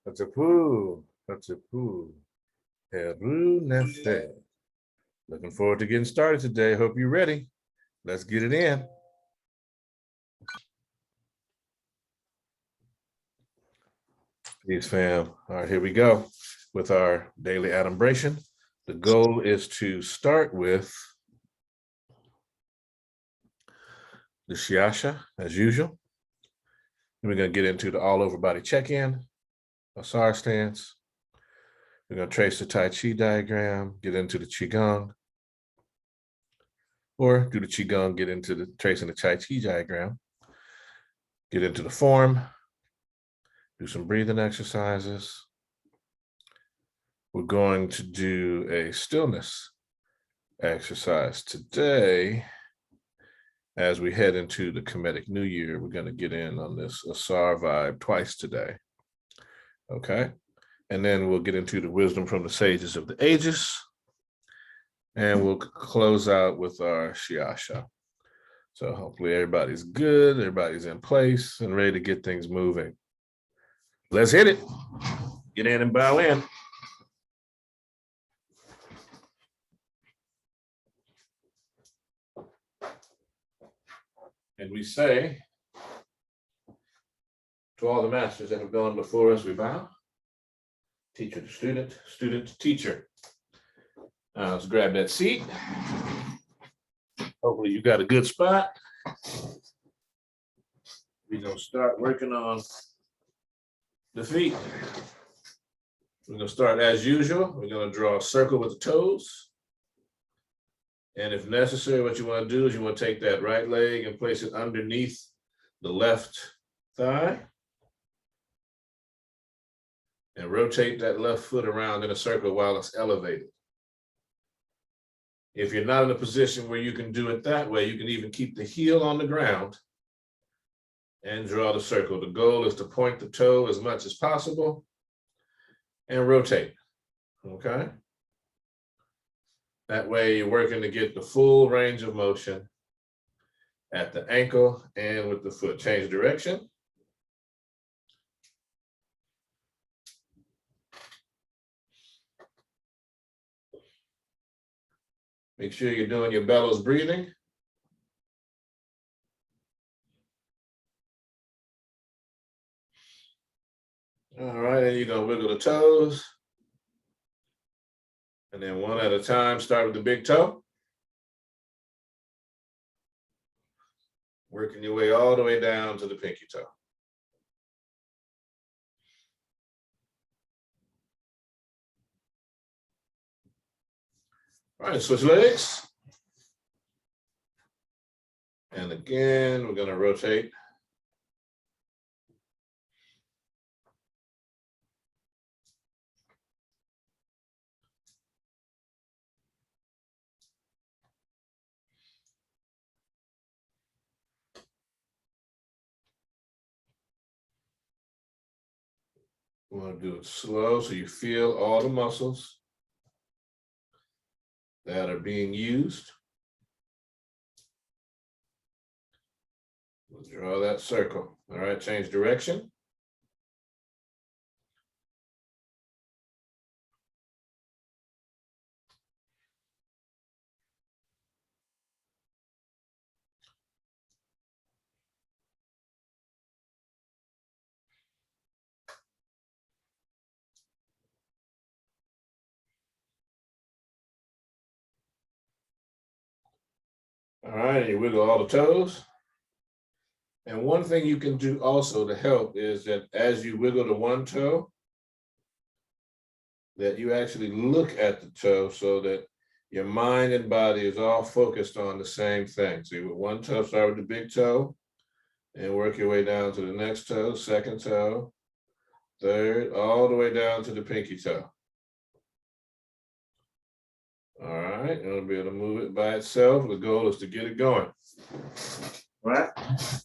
Atapu, Heru Nefe. Looking forward to getting started today. Hope you're ready. Let's get it in. Peace, fam. All right, here we go with our daily adumbration. The goal is to start with the Shiasha, as usual. Then we're going to get into the all-over body check-in, Asar Stance. We're going to trace the Tai Chi diagram, get into the Qigong, or do the Qigong, get into the tracing the Tai Chi diagram, get into the form, do some breathing exercises. We're going to do a stillness exercise today. As we head into the Khemetic New Year, we're going to get in on this Asar vibe twice today. Okay. And then we'll get into the wisdom from the sages of the ages. And we'll close out with our Shiasha. So hopefully everybody's good, everybody's in place and ready to get things moving. Let's hit it. Get in and bow in. And we say to all the masters that have gone before us, we bow. Teacher to student, student to teacher. Let's grab that seat. Hopefully you got a good spot. We're going to start working on the feet. We're going to start as usual. We're going to draw a circle with the toes. And if necessary, what you want to do is you want to take that right leg and place it underneath the left thigh. And rotate that left foot around in a circle while it's elevated. If you're not in a position where you can do it that way, you can even keep the heel on the ground and draw the circle. The goal is to point the toe as much as possible and rotate, okay? That way you're working to get the full range of motion at the ankle and with the foot. Change direction. Make sure you're doing your bellows breathing. All right, and you're gonna wiggle the toes. And then one at a time, start with the big toe. Working your way all the way down to the pinky toe. All right, switch legs. And again, we're gonna rotate. We want to do it slow so you feel all the muscles that are being used. We'll draw that circle. All right, change direction. All right, you wiggle all the toes. And one thing you can do also to help is that as you wiggle the one toe, that you actually look at the toe so that your mind and body is all focused on the same thing. So you with one toe, start with the big toe and work your way down to the next toe, second toe, third, all the way down to the pinky toe. All right, you'll be able to move it by itself. The goal is to get it going. All right,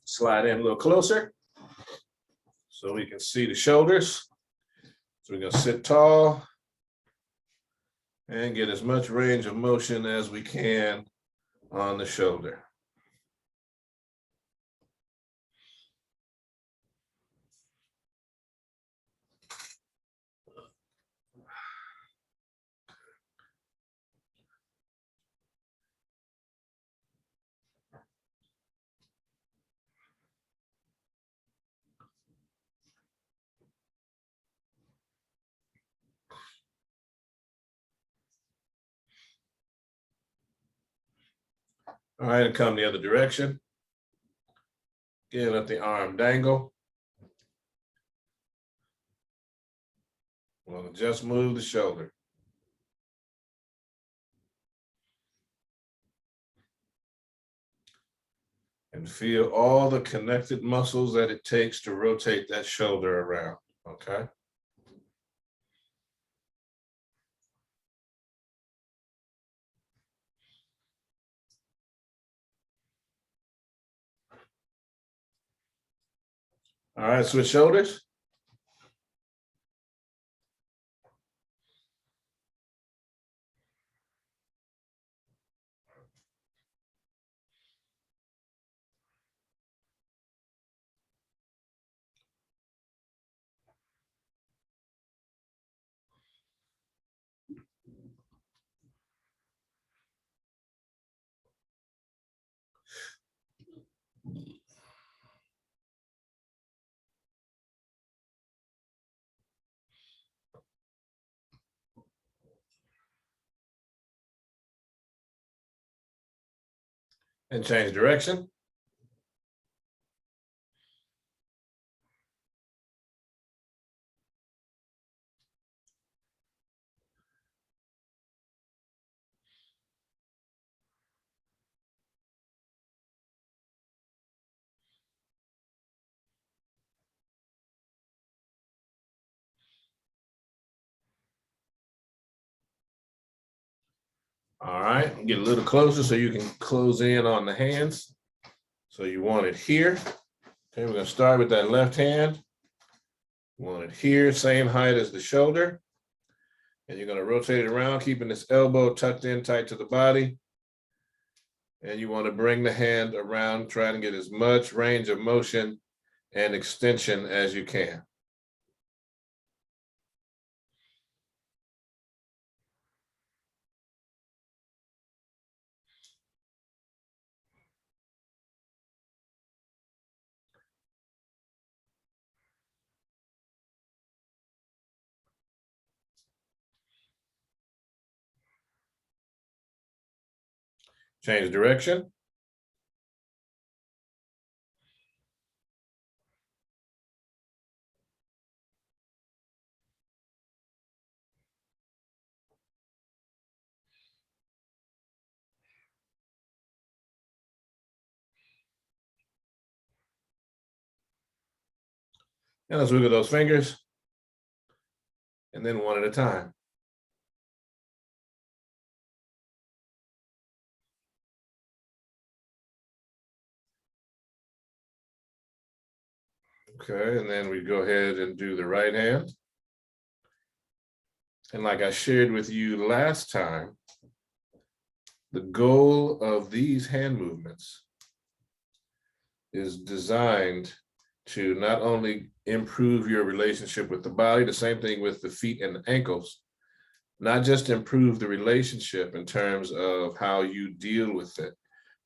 slide in a little closer so we can see the shoulders. So we're gonna sit tall and get as much range of motion as we can on the shoulder. All right, and come the other direction. Again, let the arm dangle. We'll just move the shoulder. And feel all the connected muscles that it takes to rotate that shoulder around, okay? All right, switch shoulders. And change direction. All right, get a little closer so you can close in on the hands. So you want it here. Okay, we're gonna start with that left hand. You want it here, same height as the shoulder. And you're gonna rotate it around, keeping this elbow tucked in tight to the body. And you wanna bring the hand around, try to get as much range of motion and extension as you can. Change direction. And let's wiggle those fingers. And then one at a time. Okay, and then we go ahead and do the right hand. And like I shared with you last time, the goal of these hand movements is designed to not only improve your relationship with the body, the same thing with the feet and the ankles, not just improve the relationship in terms of how you deal with it.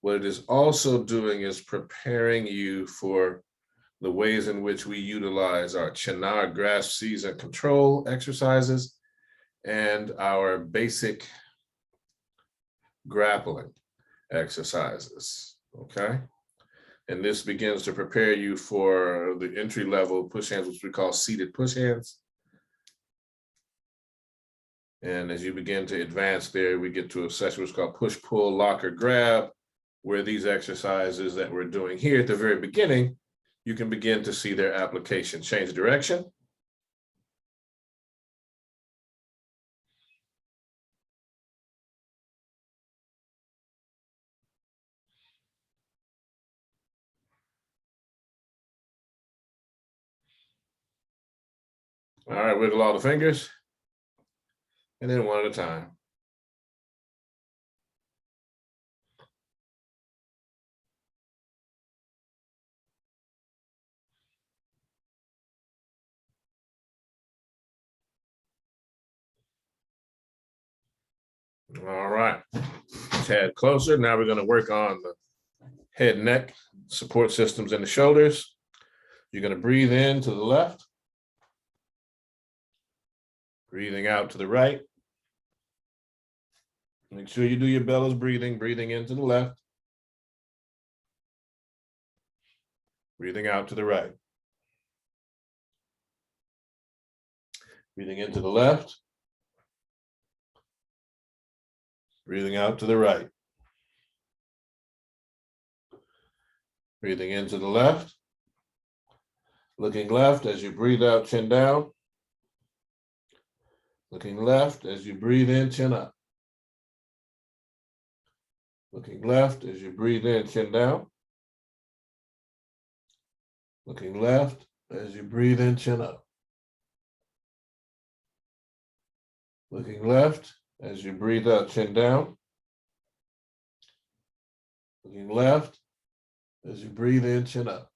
What it is also doing is preparing you for the ways in which we utilize our Chinar grasp, seize, and control exercises and our basic grappling exercises, okay? And this begins to prepare you for the entry level push hands, which we call seated push hands. And as you begin to advance there, we get to a section which is called push, pull, lock, or grab, where these exercises that we're doing here at the very beginning, you can begin to see their application. Change direction. All right, wiggle all the fingers. And then one at a time. All right, tad closer. Now we're going to work on the head, neck, support systems in the shoulders. You're going to breathe in to the left. Breathing out to the right. Make sure you do your bellows breathing, breathing into the left. Breathing out to the right. Breathing into the left. Breathing out to the right. Breathing into the left. Looking left as you breathe out, chin down. Looking left as you breathe in, chin up. Looking left as you breathe in, chin down. Looking left as you breathe in, chin up. Looking left as you breathe out, chin down. Looking left as you breathe in, chin up.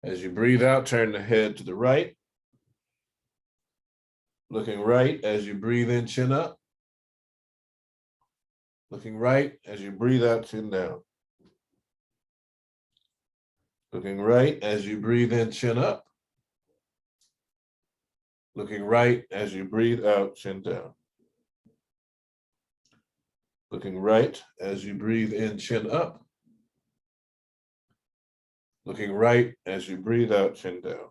As you breathe out, turn the head to the right. Looking right as you breathe in, chin up. Looking right as you breathe out, chin down. Looking right as you breathe in, chin up. Looking right as you breathe out, chin down. Looking right as you breathe in, chin up. Looking right as you breathe out, chin down.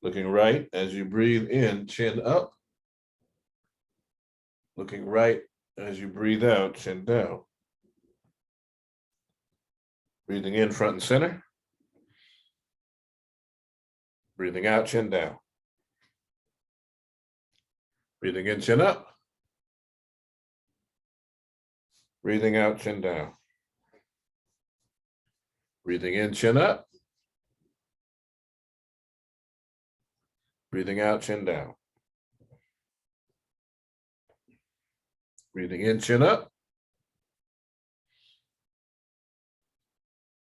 Looking right as you breathe in, chin up. Looking right as you breathe out, chin down. Breathing in front and center. Breathing out, chin down. Breathing in, chin up. Breathing out, chin down. Breathing in, chin up. Breathing out, chin down. Breathing in, chin up.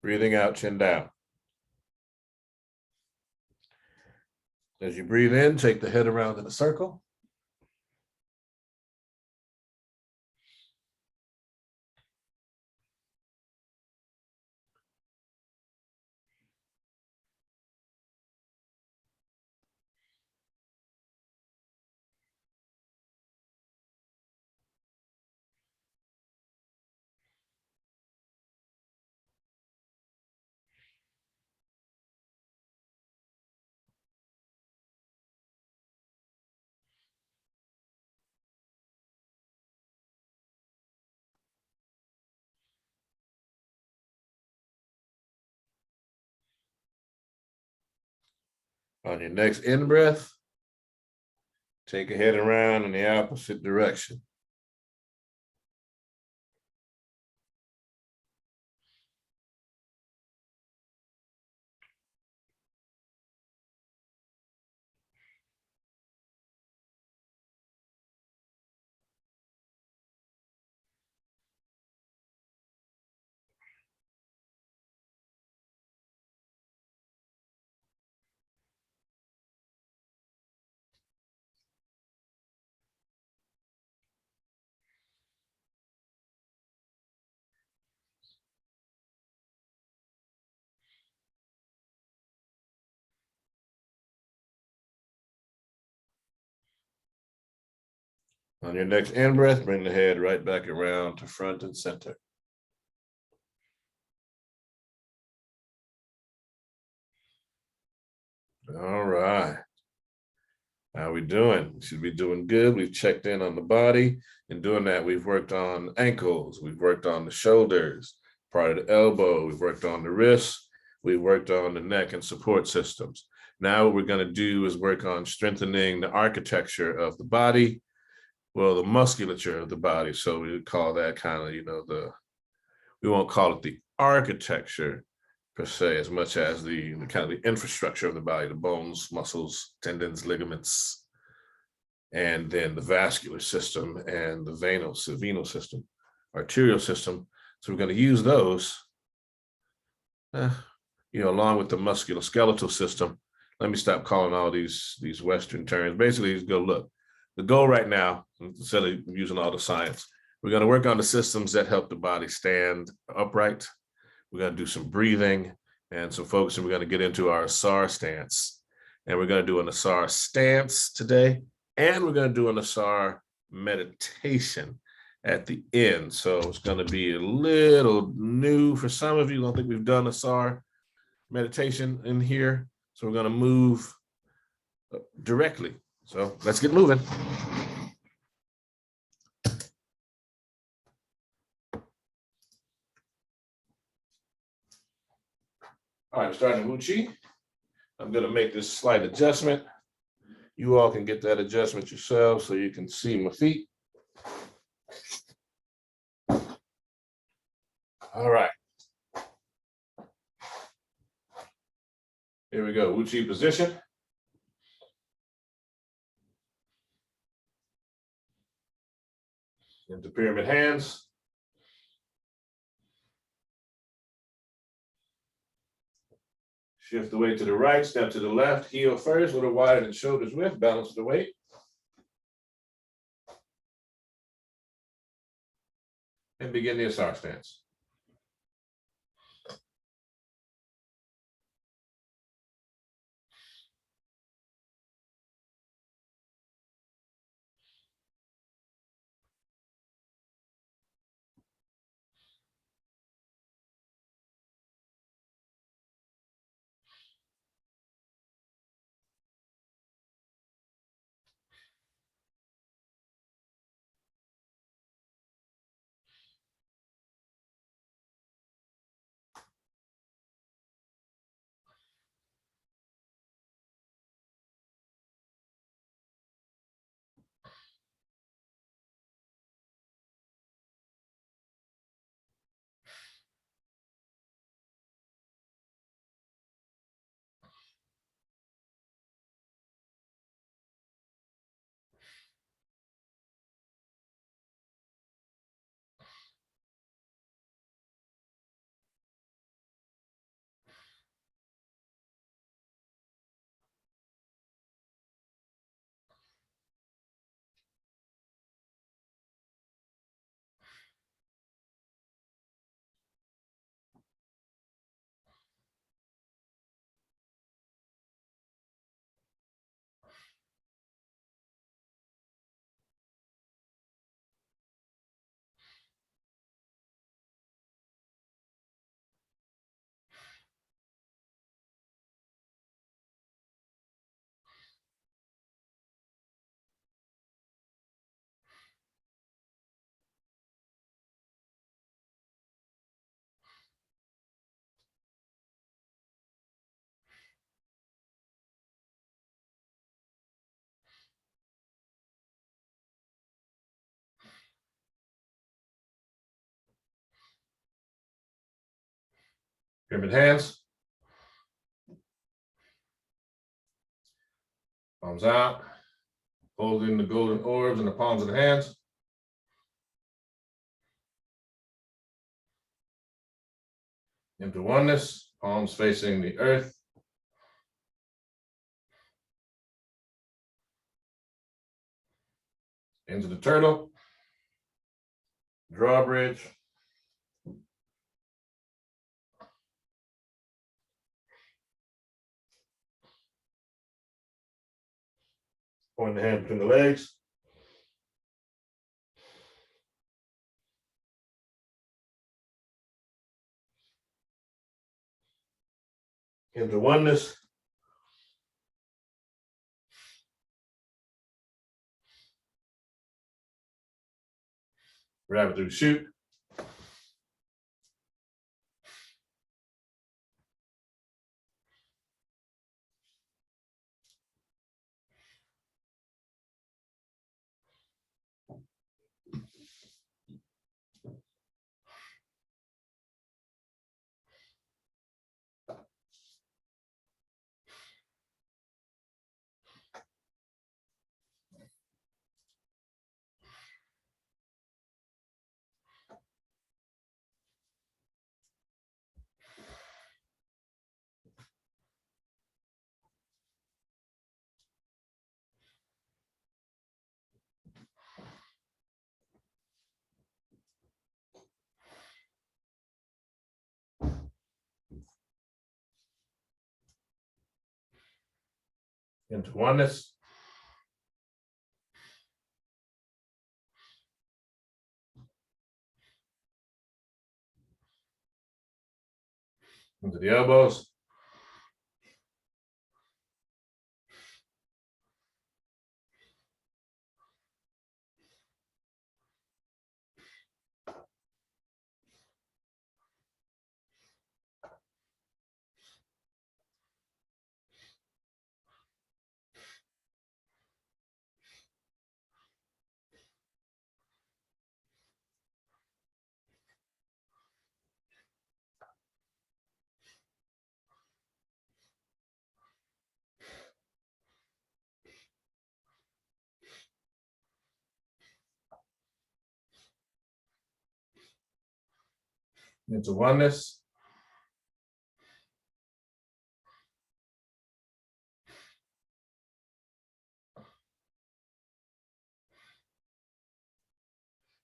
Breathing out, chin down. As you breathe in, take the head around in a circle. On your next in breath, take a head around in the opposite direction. On your next in breath, bring the head right back around to front and center. All right. How we doing? Should be doing good. We've checked in on the body. In doing that, we've worked on ankles. We've worked on the shoulders, part of the elbow. We've worked on the wrists. We've worked on the neck and support systems. Now what we're going to do is work on strengthening the architecture of the body. Well, the musculature of the body. So we would call that kind of, we won't call it the architecture per se, as much as the kind of the infrastructure of the body, the bones, muscles, tendons, ligaments, and then the vascular system and the venal system, arterial system. So we're going to use those, along with the musculoskeletal system. Let me stop calling all these Western terms. Basically, just go look. The goal right now, instead of using all the science, we're going to work on the systems that help the body stand upright. We're going to do some breathing and some focusing. We're going to get into our Asar Stance. And we're going to do an Asar Stance today. And we're going to do an Asar meditation. at the end. So it's going to be a little new for some of you. I don't think we've done Asar meditation in here. So we're going to move directly. So let's get moving. All right, I'm starting Wu Chi. I'm going to make this slight adjustment. You all can get that adjustment yourselves so you can see my feet. All right. Here we go, Wu Chi position. Into pyramid hands. Shift the weight to the right, step to the left, heel first, a little wider than shoulders width, balance the weight. And begin the Asar stance. Pyramid hands. Palms out. Holding the golden orbs in the palms of the hands. Into oneness, palms facing the earth. Into the turtle. Drawbridge. Point the hand between the legs. Into oneness. Rabbit through the chute. Into oneness. Into the elbows. Into oneness.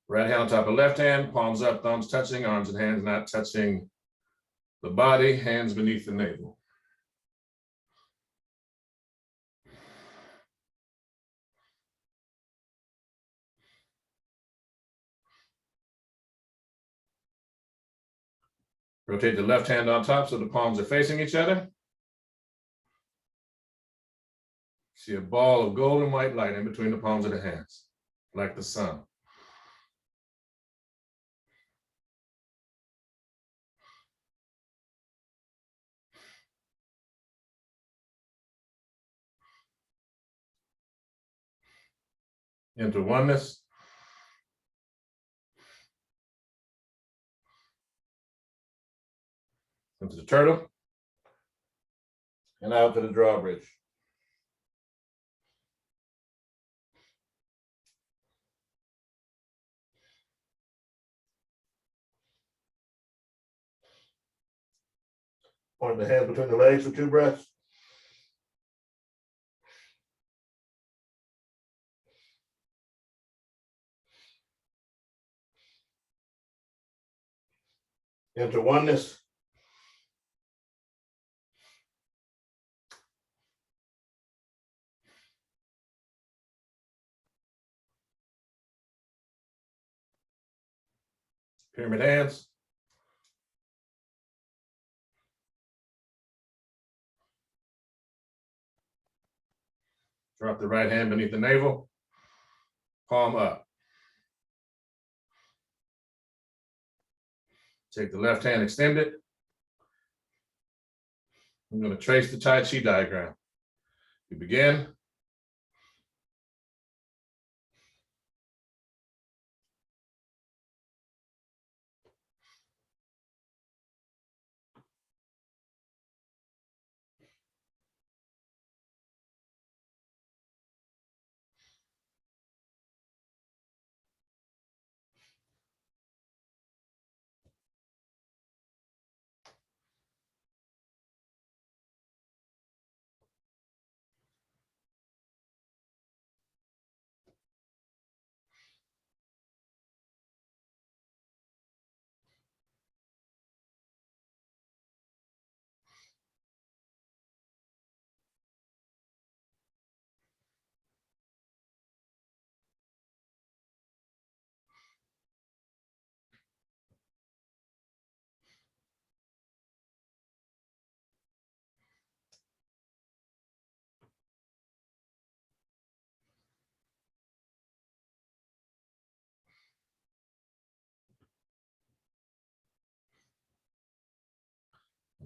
Right hand on top of left hand, palms up, thumbs touching, arms and hands not touching the body, hands beneath the navel. Rotate the left hand on top so the palms are facing each other. See a ball of golden white light in between the palms of the hands, like the sun. Into oneness. Into the turtle. And out to the drawbridge. Point the hands between the legs for 2 breaths. Into oneness. Pyramid hands. Drop the right hand beneath the navel. Palm up. Take the left hand, extend it. I'm going to trace the Tai Chi diagram. We begin.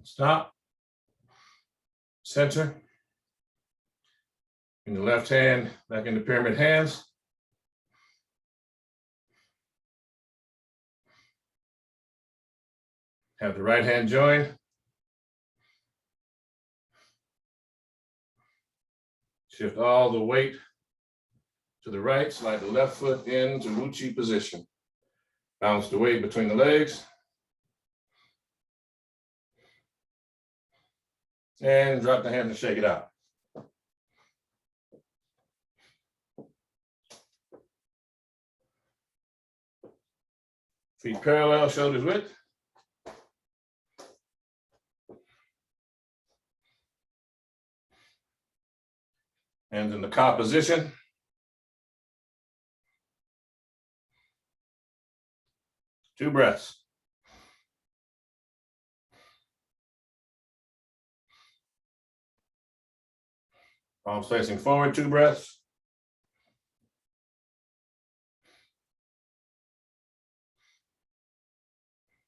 Stop. Center. In the left hand, back into pyramid hands. Have the right hand join. Shift all the weight to the right, slide the left foot into Uatchit position. Balance the weight between the legs. And drop the hand and shake it out. Feet parallel, shoulders width. Hands in the Ka position. Two breaths. Palms facing forward, 2 breaths.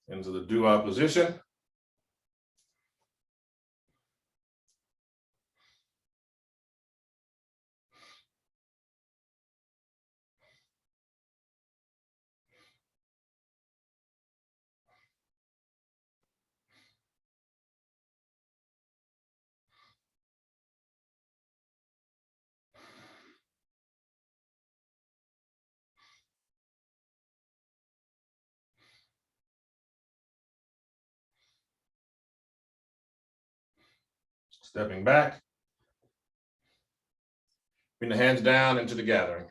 Into the dua position. Stepping back. Bring the hands down into the gathering.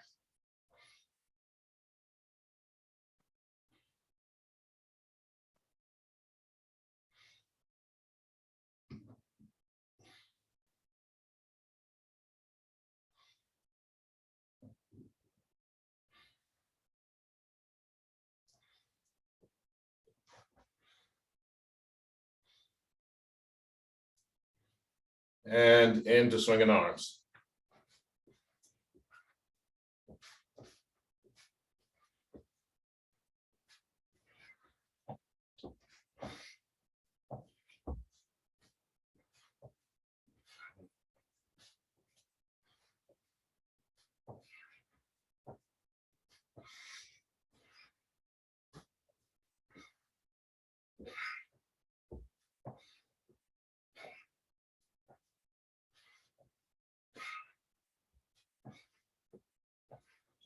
And into swinging arms.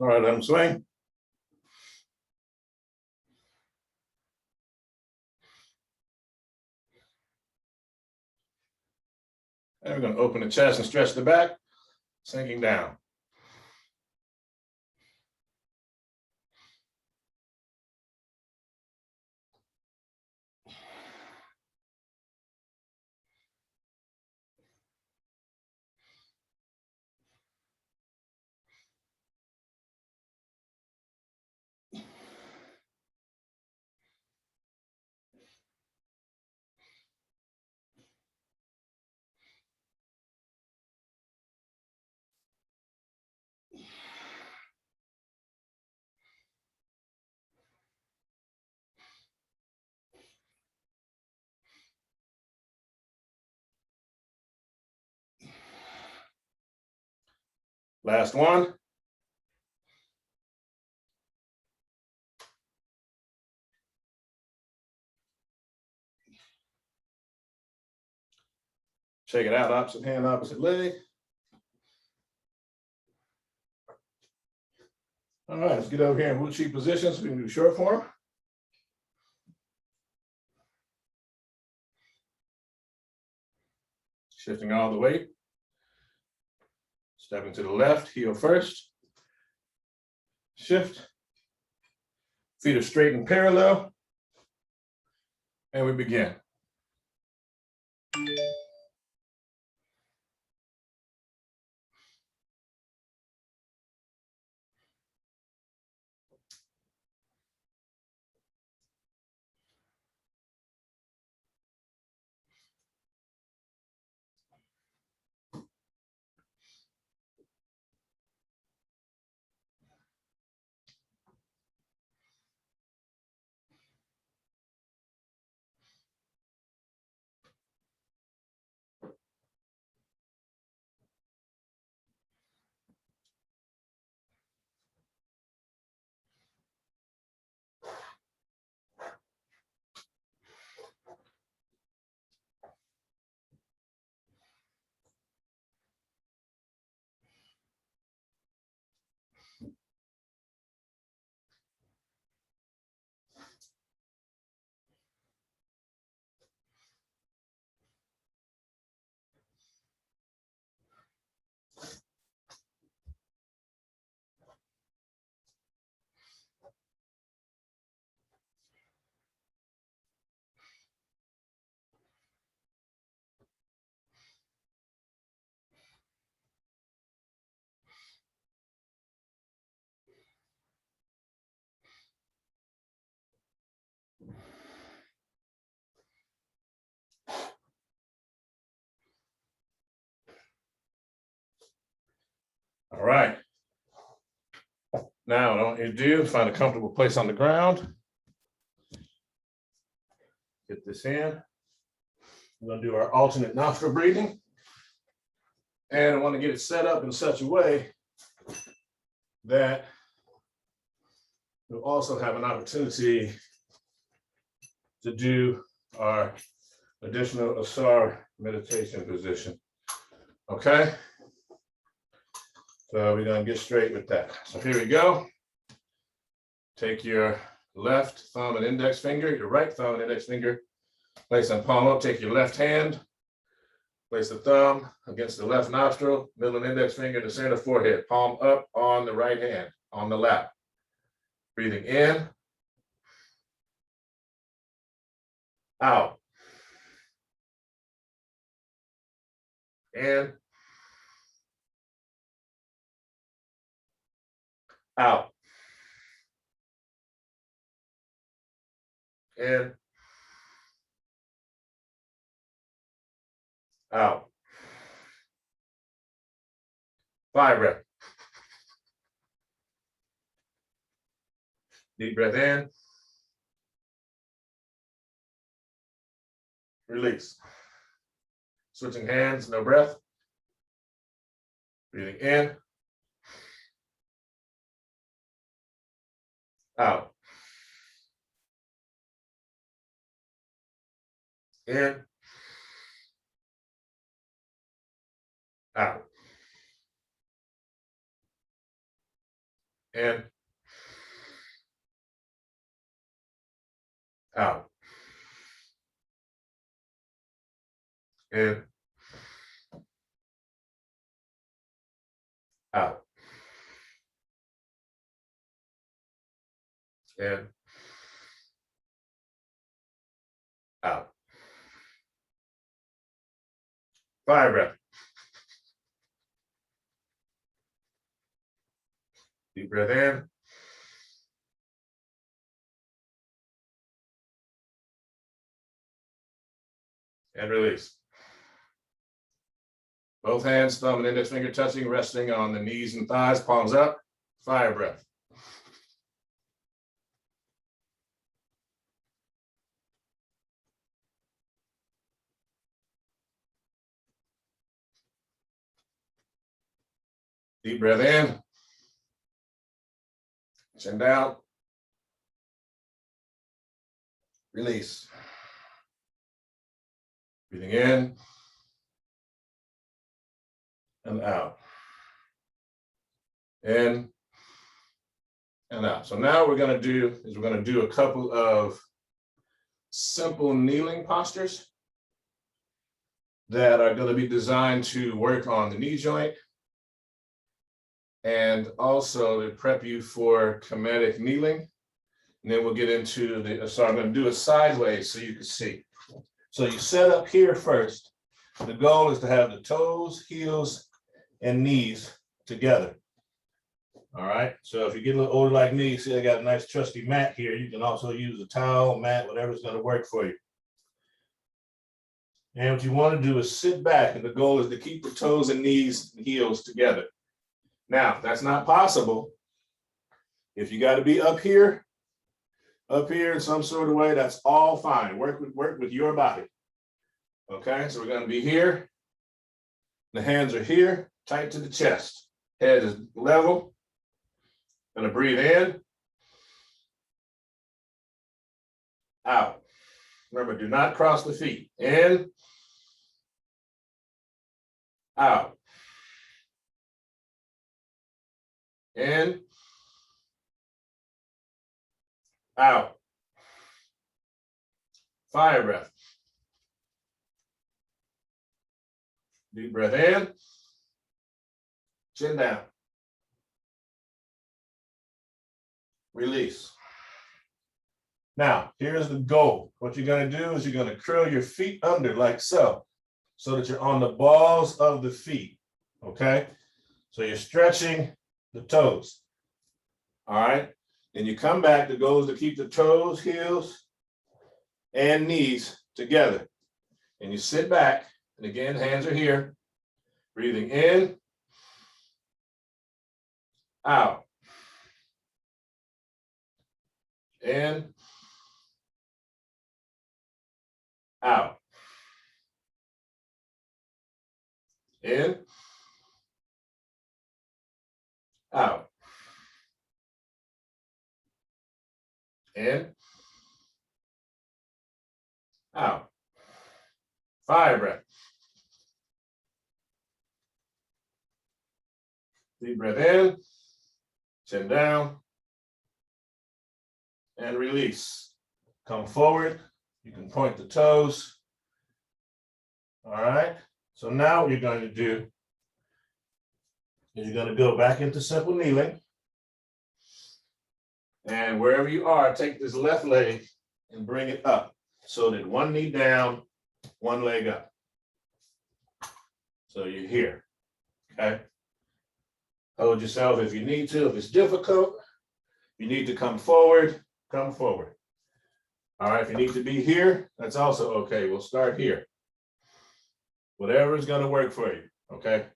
All right, let them swing. And we're going to open the chest and stretch the back, sinking down. Last one. Shake it out, opposite hand, opposite leg. All right, let's get over here in Uatchit positions. We can do short form. Shifting all the weight. Stepping to the left, heel first. Shift. Feet are straight and parallel. And we begin. All right. Now, what I want you to do is find a comfortable place on the ground. Get this in. We're going to do our alternate nostril breathing. And I want to get it set up in such a way that we'll also have an opportunity to do our additional Asar meditation position. Okay? So we're going to get straight with that. So here we go. Take your left thumb and index finger, your right thumb and index finger, place on palm up. Take your left hand, place the thumb against the left nostril, middle and index finger to center forehead, palm up on the right hand, on the lap. Breathing in, out, in, out, in, out. 5 breaths. Deep breath in. Release. Switching hands, no breath. Breathing in. Out. In. Out. In. Out. In. Out. In. Out. 5 breaths. Deep breath in. And release. Both hands, thumb and index finger touching, resting on the knees and thighs, palms up. 5 breaths. Deep breath in. Chin down. Release. Breathing in and out. In and out. So now what we're going to do a couple of simple kneeling postures that are going to be designed to work on the knee joint and also to prep you for Khemetic kneeling. And then we'll get into the, so I'm going to do it sideways so you can see. So you set up here first. The goal is to have the toes, heels, and knees together. All right, so if you get a little older like me, see I got a nice trusty mat here. You can also use a towel, mat, whatever's going to work for you. And what you want to do is sit back, and the goal is to keep the toes and knees and heels together. Now, if that's not possible, if you got to be up here in some sort of way, that's all fine. Work with your body. Okay, so we're going to be here. The hands are here, tight to the chest. Head is level. Going to breathe in, out. Remember, do not cross the feet. In, out. In, out. 5 breaths. Deep breath in, chin down. Release. Now, here's the goal. What you're going to do is you're going to curl your feet under like so that you're on the balls of the feet, okay? So you're stretching the toes, all right? Then you come back. The goal is to keep the toes, heels, and knees together. And you sit back, and again, hands are here. Breathing in, out, in, out, in, out, in, out. 5 breaths. Deep breath in, chin down, and release. Come forward. You can point the toes. All right. So now what you're going to do is you're going to go back into simple kneeling. And wherever you are, take this left leg and bring it up so that one knee down, one leg up. So you're here. Okay. Hold yourself if you need to. If it's difficult, you need to come forward, come forward. All right, if you need to be here, that's also okay. We'll start here. Whatever is going to work for you, okay?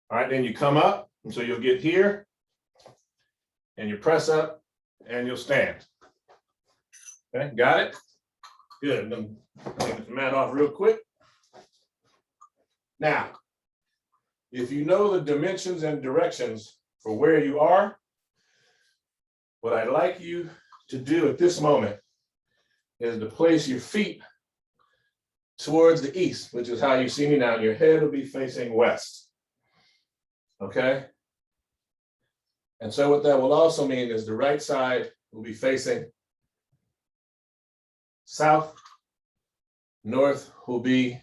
All right, then you come up, and so you'll get here, and you press up, and you'll stand. Okay, got it? Good. I'm going to take the mat off real quick. Now, if you know the dimensions and directions for where you are, what I'd like you to do at this moment is to place your feet towards the east, which is how you see me now. Your head will be facing west. Okay? And so what that will also mean is the right side will be facing south, north will be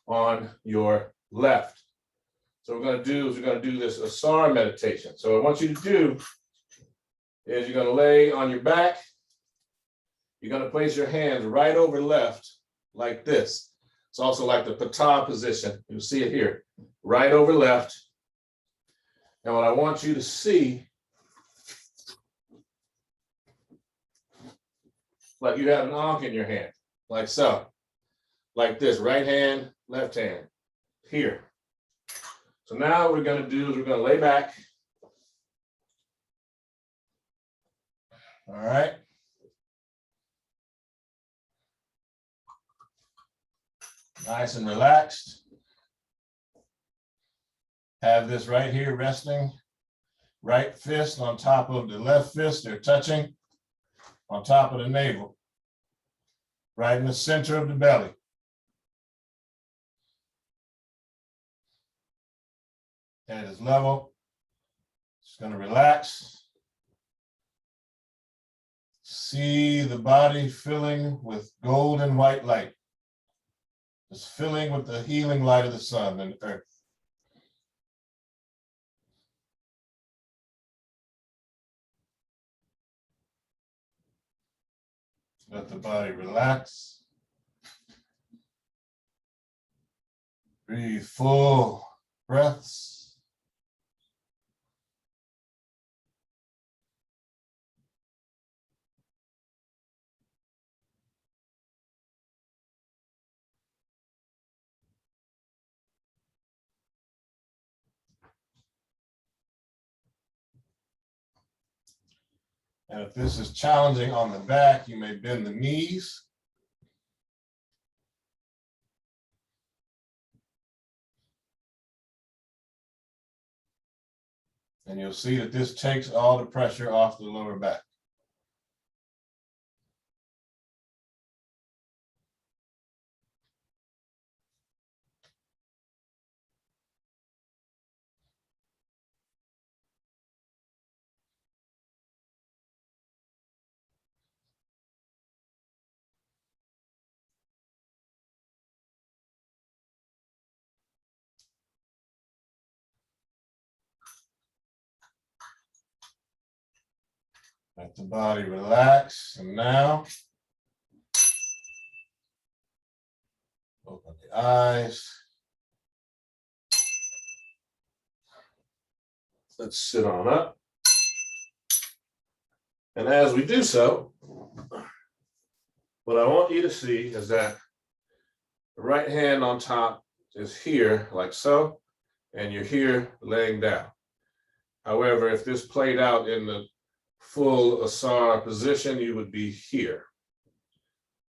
on your left. So what we're going to do is we're going to do this Asar meditation. So what I want you to do is you're going to lay on your back. You're going to place your hands right over left like this. It's also like the Ptah position. You'll see it here, right over left. And what I want you to see, like you have an ankh in your hand, like so, like this, right hand, left hand, here. So now what we're going to do is we're going to lay back. All right. Nice and relaxed. Have this right here resting. Right fist on top of the left fist. They're touching on top of the navel. Right in the center of the belly. Head is level. Just going to relax. See the body filling with gold and white light. Just filling with the healing light of the sun and the earth. Let the body relax. Breathe full breaths. And if this is challenging on the back, you may bend the knees. And you'll see that this takes all the pressure off the lower back. Let the body relax. And now, open the eyes. Let's sit on up. And as we do so, what I want you to see is that the right hand on top is here, like so, and you're here laying down. However, if this played out in the full Asar position, you would be here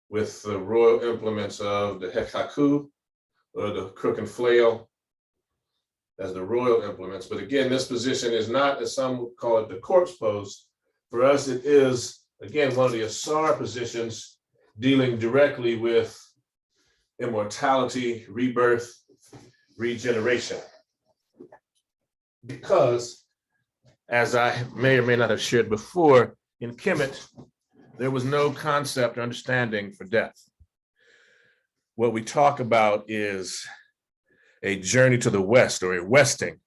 with the royal implements of the hekaku, or the crook and flail, as the royal implements. But again, this position is not, as some would call it, the corpse pose. For us, it is, again, one of the Asar positions dealing directly with immortality, rebirth, regeneration. Because, as I may or may not have shared before, in Kemet, there was no concept or understanding for death. What we talk about is a journey to the west, or a westing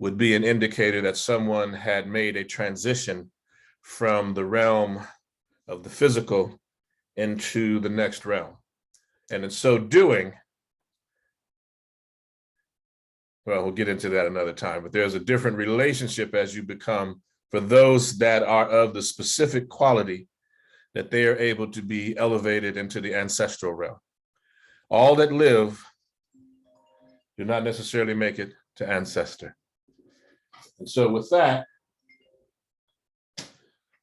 would be an indicator that someone had made a transition from the realm of the physical into the next realm. And in so doing, well, we'll get into that another time, but there's a different relationship as you become, for those that are of the specific quality that they are able to be elevated into the ancestral realm. All that live do not necessarily make it to ancestor. And so with that,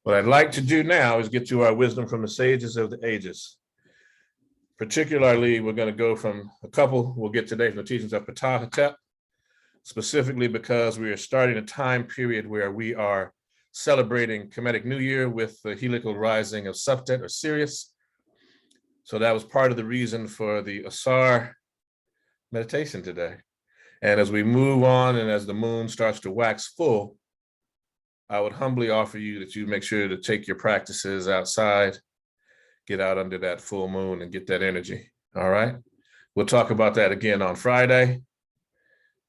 what I'd like to do now is get to our wisdom from the sages of the ages. Particularly, we're going to go from a couple we'll get today from the teachings of Ptah-Hotep, specifically because we are starting a time period where we are celebrating Khemetic New Year with the heliacal rising of Septet or Sirius. So that was part of the reason for the Asar meditation today. And as we move on and as the moon starts to wax full, I would humbly offer you that you make sure to take your practices outside, get out under that full moon and get that energy. All right. We'll talk about that again on Friday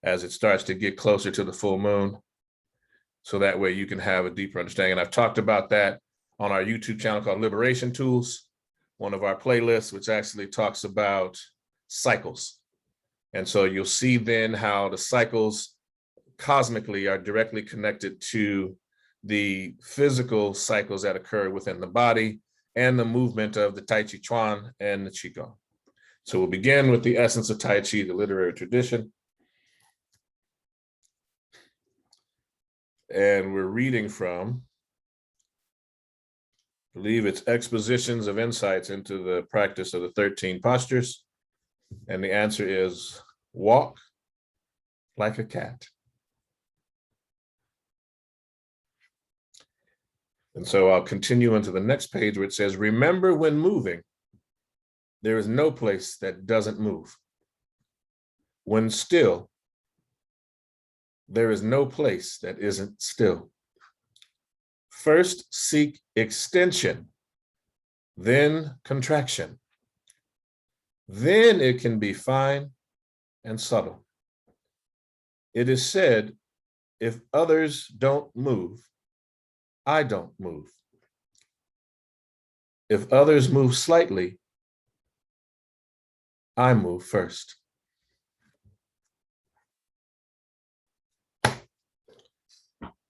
as it starts to get closer to the full moon. So that way you can have a deeper understanding. And I've talked about that on our YouTube channel called Liberation Tools, one of our playlists, which actually talks about cycles. And so you'll see then how the cycles cosmically are directly connected to the physical cycles that occur within the body and the movement of the Taiji, Chuan, and the Qigong. So we'll begin with the essence of Tai Chi, the literary tradition. And we're reading from, I believe it's Expositions of Insights into the Practice of the 13 Postures. And the answer is walk like a cat. And so I'll continue into the next page where it says, remember when moving, there is no place that doesn't move. When still, there is no place that isn't still. First seek extension, then contraction. Then it can be fine and subtle. It is said, if others don't move, I don't move. If others move slightly, I move first.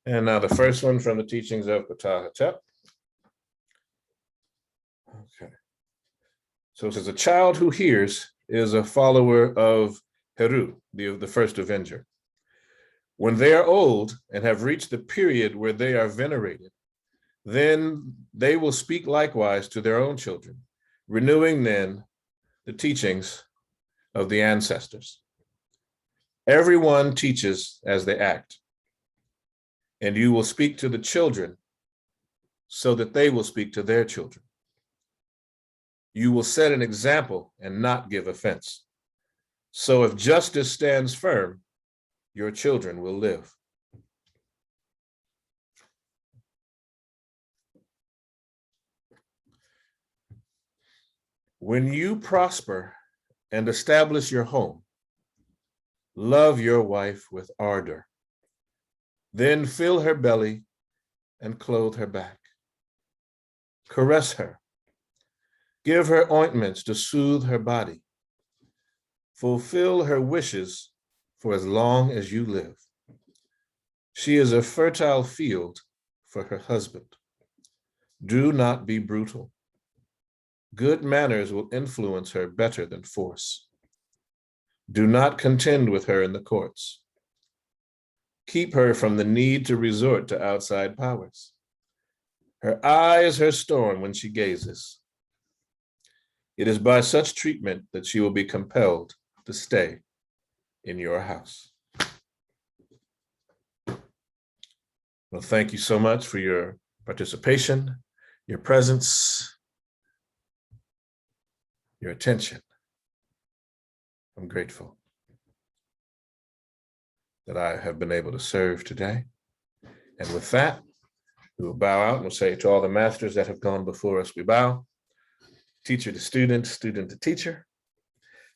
And now the first one from the teachings of Ptah-Hotep. Okay. So it says, a child who hears is a follower of Heru, the first avenger. When they are old and have reached the period where they are venerated, then they will speak likewise to their own children, renewing then the teachings of the ancestors. Everyone teaches as they act, and you will speak to the children so that they will speak to their children. You will set an example and not give offense. So if justice stands firm, your children will live. When you prosper and establish your home, love your wife with ardor. Then fill her belly and clothe her back. Caress her. Give her ointments to soothe her body. Fulfill her wishes for as long as you live. She is a fertile field for her husband. Do not be brutal. Good manners will influence her better than force. Do not contend with her in the courts. keep her from the need to resort to outside powers. Her eye is her storm when she gazes. It is by such treatment that she will be compelled to stay in your house. Well, thank you so much for your participation, your presence, your attention. I'm grateful that I have been able to serve today. And with that, we will bow out and we'll say to all the masters that have gone before us, we bow. Teacher to student, student to teacher.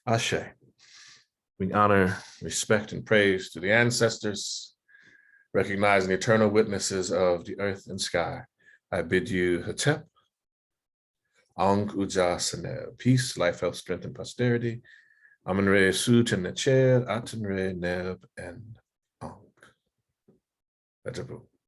Ashe. We honor, respect, and praise to the ancestors, recognizing eternal witnesses of the earth and sky. I bid you Hetep, Ankh Uja Sanel, peace, life, health, strength, and prosperity. Amun-Re Su Tenecher, Aten-Re Neb, and Ankh. That's a book.